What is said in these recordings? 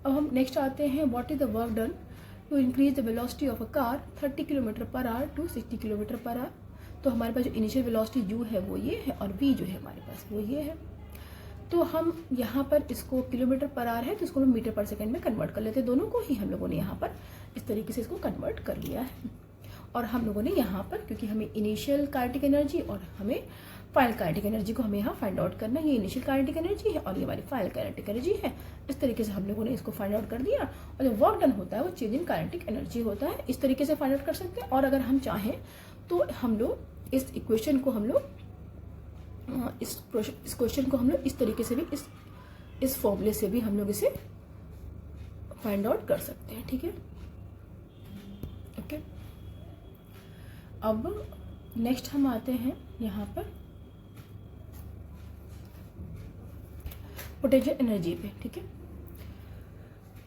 अब हम नेक्स्ट आते हैं, what is the work done to increase the velocity of a car 30 kilometre per hour to 60 kilometre per hour. तो हमारे पास जो इनिशियल वेलोसिटी u है वो ये है और v जो है हमारे पास वो ये है। तो हम यहाँ पर इसको किलोमीटर पर आवर है तो इसको हम मीटर पर सेकंड में कन्वर्ट कर लेते हैं। दोनों को ही हम लोगों ने यहाँ पर इस तरीके से इसको कन्वर्ट कर लिया है। और हम लोगों ने यहाँ पर, क्योंकि हमें इनिशियल काइनेटिक एनर्जी और हमें फाइनल काइनेटिक एनर्जी को हमें यहाँ फाइंड आउट करना है। ये इनिशियल काइनेटिक एनर्जी है और ये हमारी फाइनल काइनेटिक एनर्जी है। इस तरीके से हम लोगों ने इसको फाइंड आउट कर दिया। और जो वर्क डन होता है वो चेंज इन काइनेटिक एनर्जी होता है। इस तरीके से फाइंड आउट कर सकते हैं। और अगर हम चाहें तो हम लोग इस इक्वेशन को हम लोग इस क्वेश्चन को हम लोग इस तरीके से भी इस फॉर्मूले से भी हम लोग इसे फाइंड आउट कर सकते हैं। ठीक है, ओके। अब नेक्स्ट हम आते हैं यहाँ पर पोटेंशियल एनर्जी पे। ठीक है,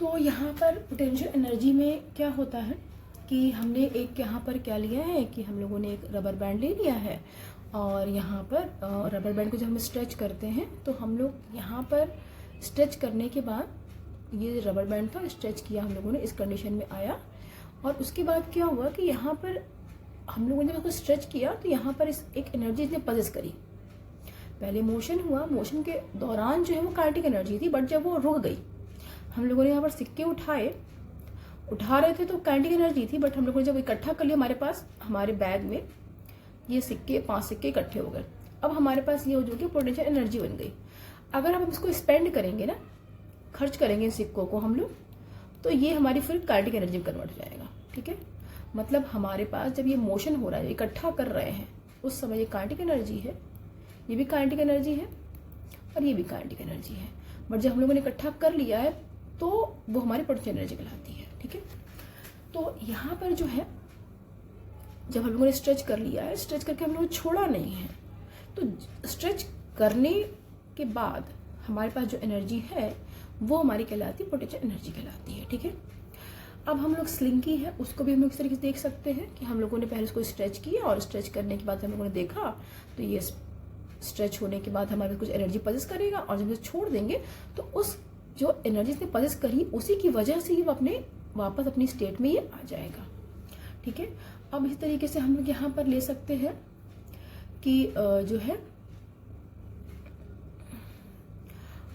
तो यहाँ पर पोटेंशियल एनर्जी में क्या होता है कि हमने एक यहाँ पर क्या लिया है कि हम लोगों ने एक रबर बैंड ले लिया है और यहाँ पर रबर बैंड को जब हम स्ट्रेच करते हैं तो हम लोग यहाँ पर स्ट्रेच करने के बाद ये रबर बैंड था, स्ट्रेच किया हम लोगों ने, इस कंडीशन में आया। और उसके बाद क्या हुआ कि यहाँ पर हम लोगों ने उसको स्ट्रेच किया तो यहाँ पर इस एक एनर्जी इसने पजेस करी। पहले मोशन हुआ, मोशन के दौरान जो है वो काइनेटिक एनर्जी थी, बट जब वो रुक गई, हम लोगों ने यहाँ पर सिक्के उठा रहे थे तो काइनेटिक एनर्जी थी, बट हम लोगों ने जब इकट्ठा कर लिया हमारे पास हमारे बैग में ये सिक्के 5 सिक्के इकट्ठे हो गए। अब हमारे पास ये जो कि पोटेंशियल एनर्जी बन गई। अगर हम इसको स्पेंड करेंगे ना, खर्च करेंगे इन सिक्कों को हम लोग, तो ये हमारी फिर काइनेटिक एनर्जी में कन्वर्ट हो जाएगा। ठीक है, मतलब हमारे पास जब ये मोशन हो रहा है, इकट्ठा कर रहे हैं, उस समय ये काइनेटिक एनर्जी है, ये भी काइनेटिक एनर्जी है और ये भी काइनेटिक एनर्जी है। बट जब हम लोगों ने इकट्ठा कर लिया है तो वो हमारी पोटेंशियल एनर्जी कहलाती है। ठीक है, तो यहाँ पर जो है जब हम लोगों ने स्ट्रेच कर लिया है, स्ट्रेच करके हम लोगों ने छोड़ा नहीं है, तो स्ट्रेच करने के बाद हमारे पास जो एनर्जी है वो हमारी कहलाती है पोटेंशियल एनर्जी कहलाती है। ठीक है, अब हम लोग स्लिंकी है उसको भी हम लोग इस तरीके से देख सकते हैं कि हम लोगों ने पहले उसको स्ट्रेच किया और स्ट्रेच करने के बाद हम लोगों ने देखा तो ये स्ट्रेच होने के बाद हमारे कुछ एनर्जी पजेस करेगा और जब इसे छोड़ देंगे तो उस जो एनर्जी ने पजेस करी उसी की वजह से ही वो वापस अपनी स्टेट में ये आ जाएगा। ठीक है, अब इस तरीके से हम लोग यहाँ पर ले सकते हैं कि जो है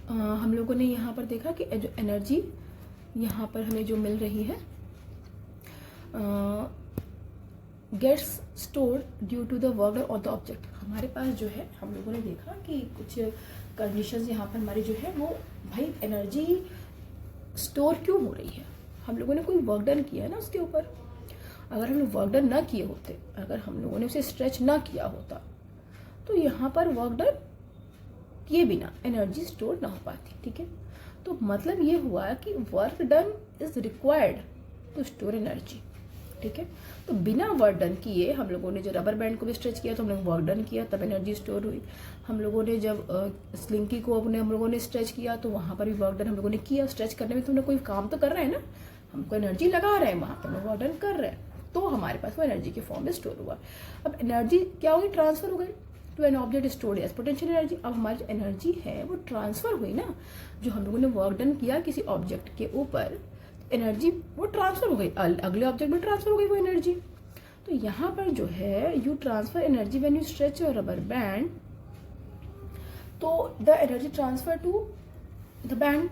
हम लोगों ने यहाँ पर देखा कि जो एनर्जी यहाँ पर हमें जो मिल रही है gets stored due to the work of the object. हमारे पास जो है हम लोगों ने देखा कि कुछ कंडीशंस यहाँ पर हमारी जो है वो भाई एनर्जी स्टोर क्यों हो रही है, हम लोगों ने कोई वर्क डन किया है ना उसके ऊपर। अगर हम लोग वर्क डन ना किए होते, अगर हम लोगों ने उसे स्ट्रेच ना किया होता तो यहाँ पर वर्क डन किए बिना एनर्जी स्टोर ना हो पाती। ठीक है, तो मतलब ये हुआ कि work done is required to store energy. ठीक है, तो बिना वर्क डन किए हम लोगों ने जो रबर बैंड को भी स्ट्रेच किया तो हम लोग वर्क डन किया तब एनर्जी स्टोर हुई। हम लोगों ने जब स्लिंकी को हम लोगों ने स्ट्रेच किया तो वहां पर भी वर्क डन हम लोगों ने किया। स्ट्रेच करने में तो हम लोग कोई काम तो कर रहे हैं ना, हमको एनर्जी लगा रहे हैं, वहां पर हम लोग वर्क डन कर रहे हैं, तो हमारे पास वो एनर्जी के फॉर्म में स्टोर हुआ। अब एनर्जी क्या होगी, ट्रांसफर हो गई to an object stored as potential energy. अब हमारी जो एनर्जी है वो ट्रांसफर हुई ना, जो हम लोगों ने वर्क डन किया किसी ऑब्जेक्ट के ऊपर, एनर्जी वो ट्रांसफर हो गई, अगले ऑब्जेक्ट में ट्रांसफर हो गई वो एनर्जी। तो यहाँ पर जो है you transfer energy when you stretch your rubber band, तो the energy transfer to the band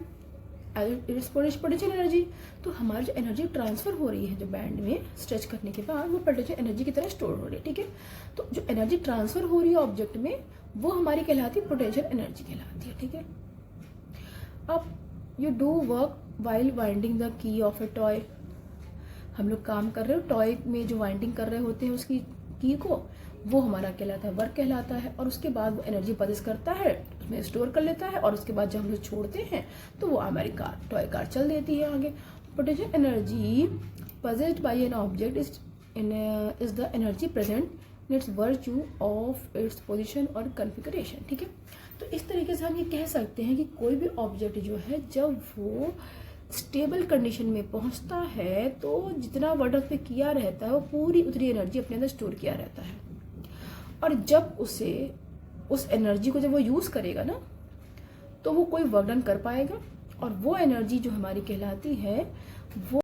it's potential energy. तो हमारी जो एनर्जी ट्रांसफर हो रही है जो बैंड में स्ट्रेच करने के बाद वो पोटेंशियल एनर्जी की तरह स्टोर हो रही है। ठीक है, तो जो एनर्जी ट्रांसफर हो रही है ऑब्जेक्ट में वो हमारी कहलाती है पोटेंशियल एनर्जी कहलाती है। ठीक है, अब you do work while winding the key of A toy. हम लोग काम कर रहे हो, टॉय में जो वाइंडिंग कर रहे होते हैं उसकी की को, वो हमारा कहलाता है वर्क कहलाता है। और उसके बाद वो एनर्जी पजेस करता है, उसमें स्टोर कर लेता है और उसके बाद जब हम लोग छोड़ते हैं तो वो हमारी कार, टॉय कार चल देती है आगे। Potential energy possessed bye an object is the energy present in its virtue of its position और कॉन्फ़िगरेशन। ठीक है, तो इस तरीके से हम ये कह सकते हैं कि कोई भी ऑब्जेक्ट जो है जब वो स्टेबल कंडीशन में पहुंचता है तो जितना वर्क पे किया रहता है वो पूरी उतनी एनर्जी अपने अंदर स्टोर किया रहता है। और जब उस एनर्जी को जब वो यूज करेगा ना तो वो कोई वर्क डन कर पाएगा और वो एनर्जी जो हमारी कहलाती है वो